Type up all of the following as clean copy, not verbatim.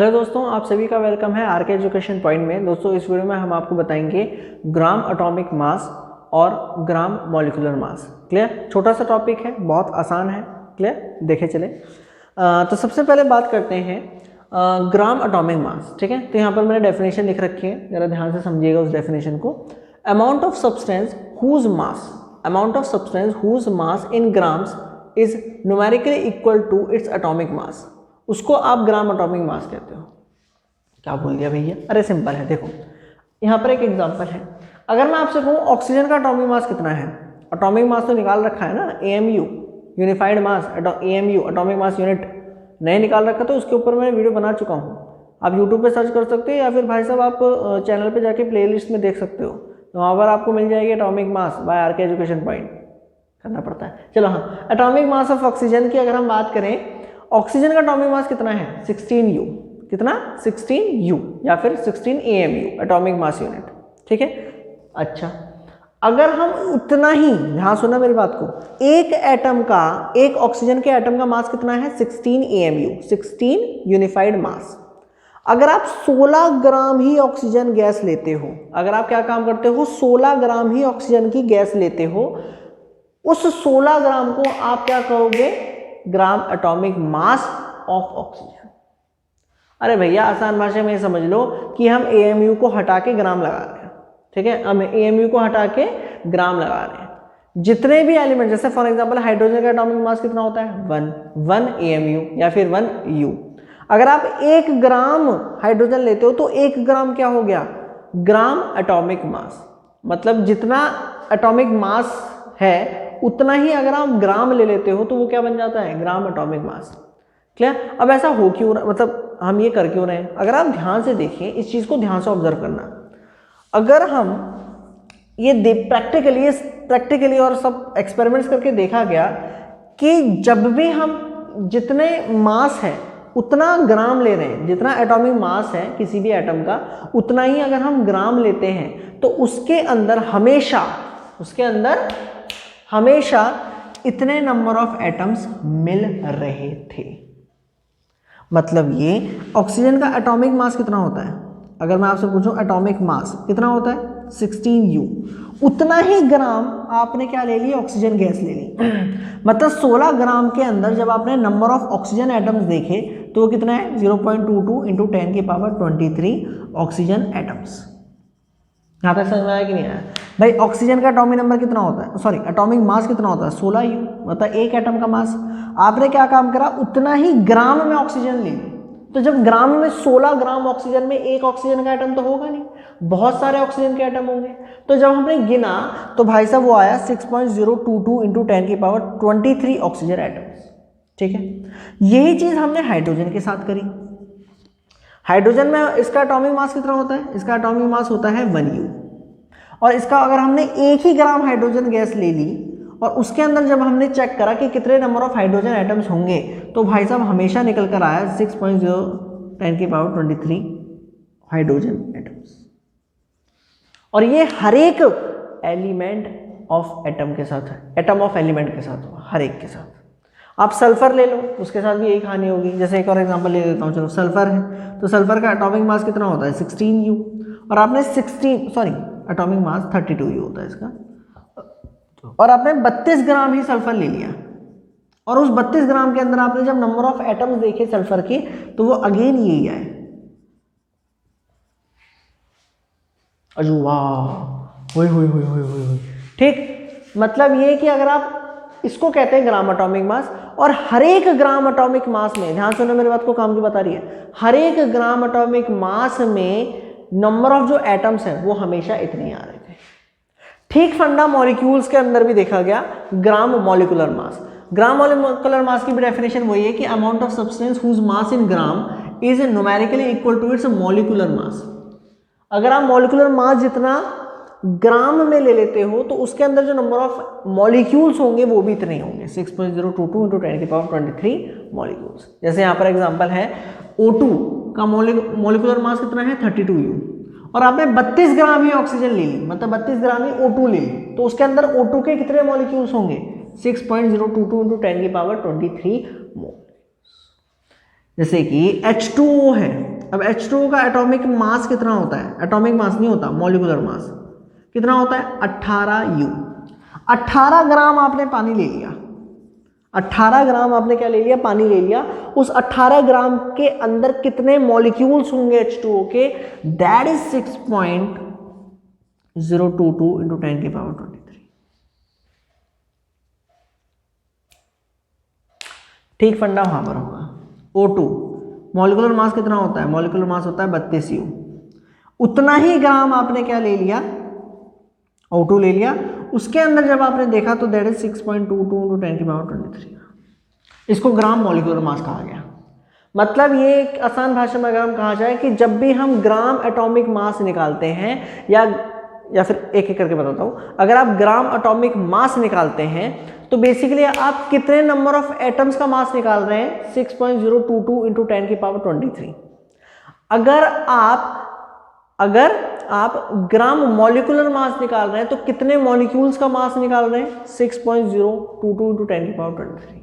Hello दोस्तों, आप सभी का वेलकम है आरके एजुकेशन पॉइंट में। दोस्तों इस वीडियो में हम आपको बताएंगे ग्राम एटॉमिक मास और ग्राम मॉलिक्यूलर मास। क्लियर? छोटा सा टॉपिक है, बहुत आसान है। क्लियर? देखे चले। तो सबसे पहले बात करते हैं ग्राम एटॉमिक मास। ठीक है, तो यहाँ पर मैंने डेफिनेशन लिख रखी है, जरा ध्यान से समझिएगा उस डेफिनेशन को। Amount of substance whose mass in grams is numerically equal to its atomic mass, उसको आप ग्राम एटॉमिक मास कहते हो। क्या बोल दिया भैया? अरे सिंपल है, देखो यहाँ पर एक एग्जांपल है। अगर मैं आपसे कहूँ ऑक्सीजन का एटॉमिक मास कितना है, एटॉमिक मास तो निकाल रखा है ना, AMU यूनिफाइड मास, AMU एटॉमिक मास यूनिट नहीं निकाल रखा, तो उसके ऊपर मैंने वीडियो बना चुका हूँ। आप यूट्यूब पे सर्च कर सकते हो या फिर भाई साहब आप चैनल पे जाके प्लेलिस्ट में देख सकते हो, तो वहाँ पर आपको मिल जाएगी atomic mass by R K education point. करना पड़ता है। चलो हाँ, एटॉमिक मास ऑफ ऑक्सीजन की अगर हम बात करें, ऑक्सीजन का एटॉमिक मास कितना है? 16U। कितना? 16U या फिर 16 AMU एटॉमिक मास यूनिट। ठीक है, अच्छा अगर हम उतना ही, ध्यान सुना मेरी बात को, एक एटम का, एक ऑक्सीजन के एटम का मास कितना है? 16 AMU, 16 यूनिफाइड मास। अगर आप 16 ग्राम ही ऑक्सीजन गैस लेते हो, अगर आप क्या काम करते हो, 16 ग्राम ही ऑक्सीजन की गैस लेते हो, उस 16 ग्राम को आप क्या कहोगे? Gram atomic mass of oxygen. अरे भैया आसान भाषा में समझ लो कि हम AMU को हटा के ग्राम लगा रहे हैं। ठीक है, हम AMU को हटा के ग्राम लगा रहे हैं। जितने भी एलिमेंट, जैसे फॉर एग्जांपल हाइड्रोजन का एटॉमिक मास कितना होता है? 1 AMU या फिर 1U। अगर आप 1 ग्राम हाइड्रोजन लेते हो तो 1 ग्राम क्या हो गया? Gram atomic mass. मतलब जितना एटॉमिक मास है उतना ही अगर आप ग्राम ले लेते हो तो वो क्या बन जाता है? Gram atomic mass. क्लियर? अब ऐसा हो क्यों रहा, मतलब हम ये कर क्यों रहे हैं? अगर आप ध्यान से देखिए, इस चीज को ध्यान से ऑब्जर्व करना। अगर हम ये प्रैक्टिकली और सब एक्सपेरिमेंट्स करके देखा गया कि जब भी हम जितने मास है उतना ग्राम ले रहे हैं, जितना एटॉमिक मास है किसी भी एटम का, उतना ही अगर हम ग्राम लेते हैं तो उसके अंदर हमेशा इतने नंबर ऑफ एटम्स मिल रहे थे। मतलब ये ऑक्सीजन का एटॉमिक मास कितना होता है? अगर मैं आपसे पूछूं एटॉमिक मास कितना होता है? 16U। उतना ही ग्राम आपने क्या ले लिया? ऑक्सीजन गैस ले ली। मतलब 16 ग्राम के अंदर जब आपने नंबर ऑफ ऑक्सीजन एटम्स देखे तो वो कितना है? 0.22 इंटू 10 की पावर 23 ऑक्सीजन एटम्स। यहाँ तक समझ में आया कि नहीं आया? भाई ऑक्सीजन का एटॉमिक नंबर कितना होता है, सॉरी एटॉमिक मास कितना होता है? 16U। मतलब एक एटम का मास। आपने क्या काम करा? उतना ही ग्राम में ऑक्सीजन ली। तो जब ग्राम में 16 ग्राम ऑक्सीजन में एक ऑक्सीजन का एटम तो होगा नहीं, बहुत सारे ऑक्सीजन के एटम होंगे। तो जब हमने गिना तो भाई साहब वो आया 6.022 इंटू 10 की पावर 23 ऑक्सीजन एटम्स। ठीक है, यही चीज हमने हाइड्रोजन के साथ करी। हाइड्रोजन में इसका एटॉमिक मास कितना होता है? इसका एटॉमिक मास होता है 1U। और इसका अगर हमने 1 ही ग्राम हाइड्रोजन गैस ले ली और उसके अंदर जब हमने चेक करा कि कितने नंबर ऑफ हाइड्रोजन एटम्स होंगे, तो भाई साहब हमेशा निकल कर आया 6.010 की पावर 23 हाइड्रोजन एटम्स। और ये हर एक एलिमेंट ऑफ एटम के साथ है, एटम ऑफ एलिमेंट के साथ, हर एक के साथ। आप सल्फर ले लो, उसके साथ भी यही कहानी होगी। जैसे एक और एग्जांपल ले लेता हूँ, चलो सल्फर है, तो सल्फर का एटॉमिक मास कितना होता है? 16U। और आपने एटॉमिक मास 32U होता है इसका, और आपने 32 ग्राम ही सल्फर ले लिया। और उस 32 ग्राम के अंदर आपने जब नंबर ऑफ एटम्स देखे सल्फर के, तो वो अगेन यही आए। अजुवा हुई। ठीक, मतलब ये कि अगर आप इसको कहते हैं ग्राम एटॉमिक मास, और हर एक ग्राम एटॉमिक मास में, ध्यान सुनो मेरी बात को, काम की बता रही है, हर एक ग्राम एटॉमिक मास में नंबर ऑफ जो एटम्स हैं वो हमेशा इतने आ रहे थे। ठीक फंडा मॉलिक्यूल्स के अंदर भी देखा गया, gram molecular mass. Gram molecular mass की भी डेफिनेशन वही है कि amount of substance whose mass in gram is numerically equal to its molecular mass. अगर आप मॉलिक्यूलर मास जितना ग्राम में ले लेते हो तो उसके अंदर जो नंबर ऑफ मॉलिक्यूल्स होंगे वो भी इतने होंगे, 6.022 इंटू 10 की पावर 23 मॉलिक्यूल्स। जैसे यहाँ पर एग्जांपल है O2 का मॉलिक्यूलर मास कितना है? 32U। और आपने 32 ग्राम ही ऑक्सीजन ले ली, मतलब 32 ग्राम ही O2 ले ली, तो उसके अंदर O2 के कितने मॉलिक्यूल्स होंगे? 6.022 इंटू 10 की पावर 23 मॉलिक्यूल्स। जैसे कि H2O है, अब H2O का एटॉमिक मास कितना होता है, एटॉमिक मास नहीं होता, मॉलिक्यूलर मास कितना होता है 18U। 18 ग्राम आपने पानी ले लिया, 18 ग्राम आपने क्या ले लिया, पानी ले लिया, उस 18 ग्राम के अंदर कितने मॉलिक्यूल्स होंगे H2O के, दैट इज 6.022 इंटू 10⁻23। ठीक फंडा वहां पर होगा। O2 मॉलिक्यूलर मास कितना होता है, मॉलिक्यूलर मास होता है 32U। उतना ही ग्राम आपने क्या ले लिया, O2 ले लिया, उसके अंदर जब आपने देखा तो दैट इज 6.22 इंटू 10⁻23। इसको ग्राम मॉलिक्यूलर मास कहा गया। मतलब ये एक आसान भाषा में अगर हम कहा जाए कि जब भी हम ग्राम एटॉमिक मास निकालते हैं, या फिर एक एक करके बताता हूं, अगर आप ग्राम एटॉमिक मास निकालते हैं तो बेसिकली आप कितने नंबर ऑफ एटम्स का मास निकाल रहे हैं, 6.022 इंटू 10⁻23। अगर आप ग्राम मॉलिक्यूलर मास निकाल रहे हैं तो कितने मॉलिक्यूल्स का मास निकाल रहे हैं, 6.022 इंटू 10⁻23।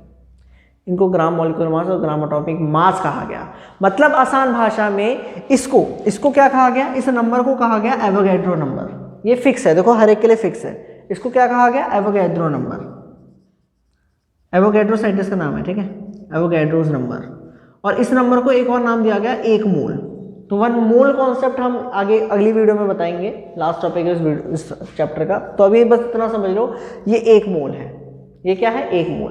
इनको ग्राम मॉलिक्यूलर मास और ग्राम एटॉमिक मास कहा गया। मतलब आसान भाषा में इसको क्या कहा गया, इस नंबर को कहा गया एवोगैड्रो नंबर। ये फिक्स है, देखो हर एक के लिए फिक्स है। इसको क्या कहा गया, एवोगैड्रो नंबर। एवोगैड्रो साइंटिस्ट का नाम है, ठीक है, एवोगैड्रोस नंबर। और इस नंबर को एक और नाम दिया गया 1 मोल। तो 1 मोल कॉन्सेप्ट हम आगे अगली वीडियो में बताएंगे, लास्ट टॉपिक है इस चैप्टर का। तो अभी बस इतना समझ लो, ये 1 मोल है। ये क्या है, 1 मोल।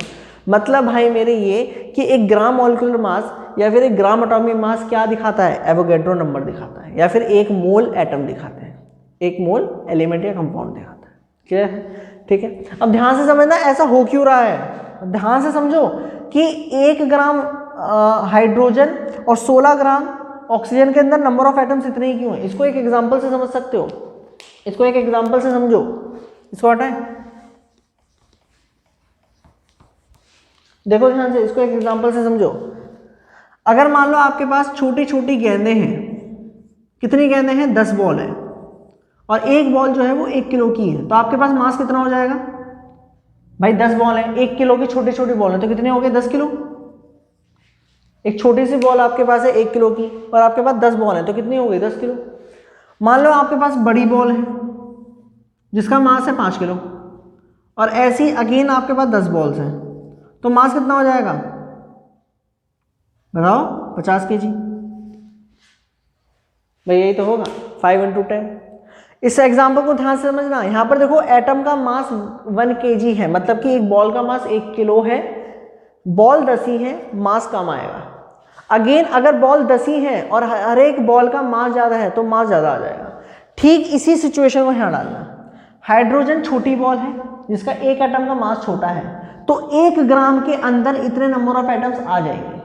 मतलब भाई मेरे ये कि एक ग्राम मॉलिक्यूलर मास या फिर एक ग्राम एटॉमिक मास क्या दिखाता है, एवोगैड्रो नंबर दिखाता है, या फिर 1 मोल एटम दिखाते हैं, 1 मोल एलिमेंट या कंपाउंड दिखाता है। क्लियर है, ठीक है। अब ध्यान से समझना ऐसा हो क्यों रहा है, ध्यान से समझो कि 1 ग्राम हाइड्रोजन और 16 ग्राम ऑक्सीजन के अंदर नंबर ऑफ एटम्स इतने ही क्यों है। इसको एक एग्जांपल से समझ सकते हो, इसको एक एग्जांपल से समझो। इसको हटाएं, देखो ध्यान से, इसको एक एग्जांपल से समझो। अगर मान लो आपके पास छोटी छोटी गेंदें हैं, कितनी गेंदें हैं, 10 बॉल है, और एक बॉल जो है वो 1 किलो की है, तो आपके पास मास कितना हो जाएगा भाई, 10 बॉल है, 1 किलो की छोटी छोटी बॉल है, तो कितने हो गए, 10 किलो। एक छोटी सी बॉल आपके पास है 1 किलो की, और आपके पास 10 बॉल है, तो कितनी हो गई, 10 किलो। मान लो आपके पास बड़ी बॉल है जिसका मास है 5 किलो, और ऐसी अगेन आपके पास 10 बॉल्स हैं, तो मास कितना हो जाएगा बताओ, 50 kg। भाई यही तो होगा, 5 × 10। इस एग्जाम्पल को ध्यान से समझना। यहां पर देखो एटम का मास 1 kg है, मतलब कि एक बॉल का मास 1 किलो है, बॉल 10 ही है, मास कम आएगा। अगेन अगर बॉल 10 ही है और हर एक बॉल का मास ज्यादा है तो मास ज्यादा आ जाएगा। ठीक इसी सिचुएशन को यहां डालना। हाइड्रोजन छोटी बॉल है जिसका एक एटम का मास छोटा है, तो 1 ग्राम के अंदर इतने नंबर ऑफ एटम्स आ जाएंगे।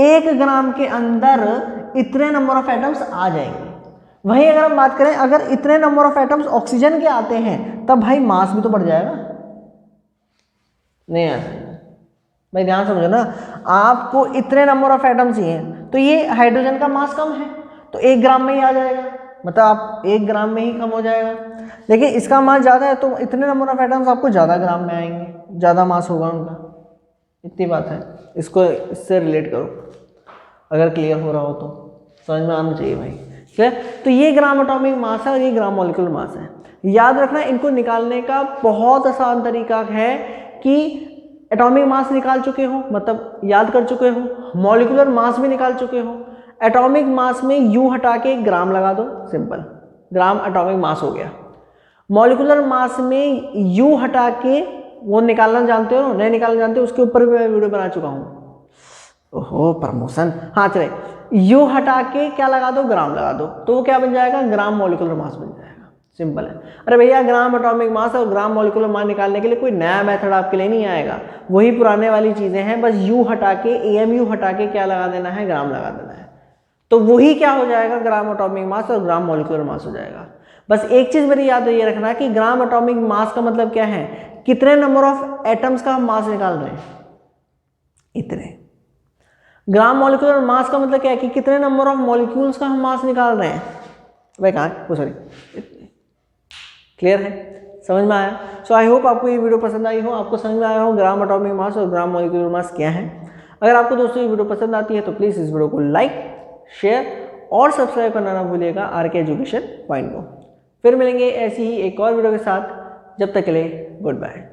1 ग्राम के अंदर इतने नंबर ऑफ एटम्स आ जाएंगे। वहीं अगर हम बात करें, अगर इतने नंबर ऑफ एटम्स ऑक्सीजन के आते हैं तब भाई मास भी तो बढ़ जाएगा, नहीं आता भाई। ध्यान समझो ना, आपको इतने नंबर ऑफ एटम्स चाहिए, तो ये हाइड्रोजन का मास कम है तो 1 ग्राम में ही आ जाएगा, मतलब आप 1 ग्राम में ही कम हो जाएगा। लेकिन इसका मास ज़्यादा है तो इतने नंबर ऑफ एटम्स आपको ज़्यादा ग्राम में आएंगे, ज़्यादा मास होगा उनका। इतनी बात है, इसको इससे रिलेट करो, अगर क्लियर हो रहा हो तो समझ में आना चाहिए भाई। क्लियर। तो ये ग्राम एटॉमिक मास है और ये ग्राम मॉलिक्यूलर मास है। याद रखना, इनको निकालने का बहुत आसान तरीका है कि एटॉमिक मास निकाल चुके हो, मतलब याद कर चुके हो, मॉलिक्यूलर मास भी निकाल चुके हो। एटॉमिक मास में यू हटा के ग्राम लगा दो, सिंपल, ग्राम एटॉमिक मास हो गया। मॉलिक्यूलर मास में यू हटा के वो निकालना जानते हो, नहीं निकालना जानते हो, उसके ऊपर भी मैं वीडियो बना चुका हूँ। ओहो प्रमोशन, हाँ चले, यू हटा के क्या लगा दो, ग्राम लगा दो, तो वो क्या बन जाएगा, ग्राम मॉलिक्यूलर मास बन जाएगा। सिंपल है। अरे भैया ग्राम एटॉमिक मास और ग्राम मॉलिक्यूलर मास निकालने के लिए कोई नया मेथड आपके लिए नहीं आएगा, वही पुराने वाली चीजें हैं, बस यू हटा के, एएमयू हटा के क्या लगा देना है, ग्राम लगा देना है, तो वही क्या हो जाएगा, ग्राम एटॉमिक मास और ग्राम मॉलिक्यूलर मास हो जाएगा। बस एक चीज मेरी याद ये रखना कि ग्राम एटॉमिक मास का मतलब क्या है, कितने नंबर ऑफ एटम्स का हम मास निकाल रहे हैं, इतने। ग्राम मॉलिक्यूलर मास का मतलब क्या है कि कितने नंबर ऑफ मॉलिक्यूल्स का हम मास निकाल रहे हैं। भाई कहाँ, सॉरी, क्लियर है, समझ में आया। सो आई होप आपको ये वीडियो पसंद आई हो, आपको समझ में आया हो ग्राम एटॉमिक मास और ग्राम मॉलिक्यूलर मास क्या है। अगर आपको दोस्तों ये वीडियो पसंद आती है तो प्लीज़ इस वीडियो को लाइक, शेयर और सब्सक्राइब करना ना भूलिएगा आरके एजुकेशन पॉइंट को। फिर मिलेंगे ऐसी ही एक और वीडियो के साथ, जब तक के लिए गुड बाय।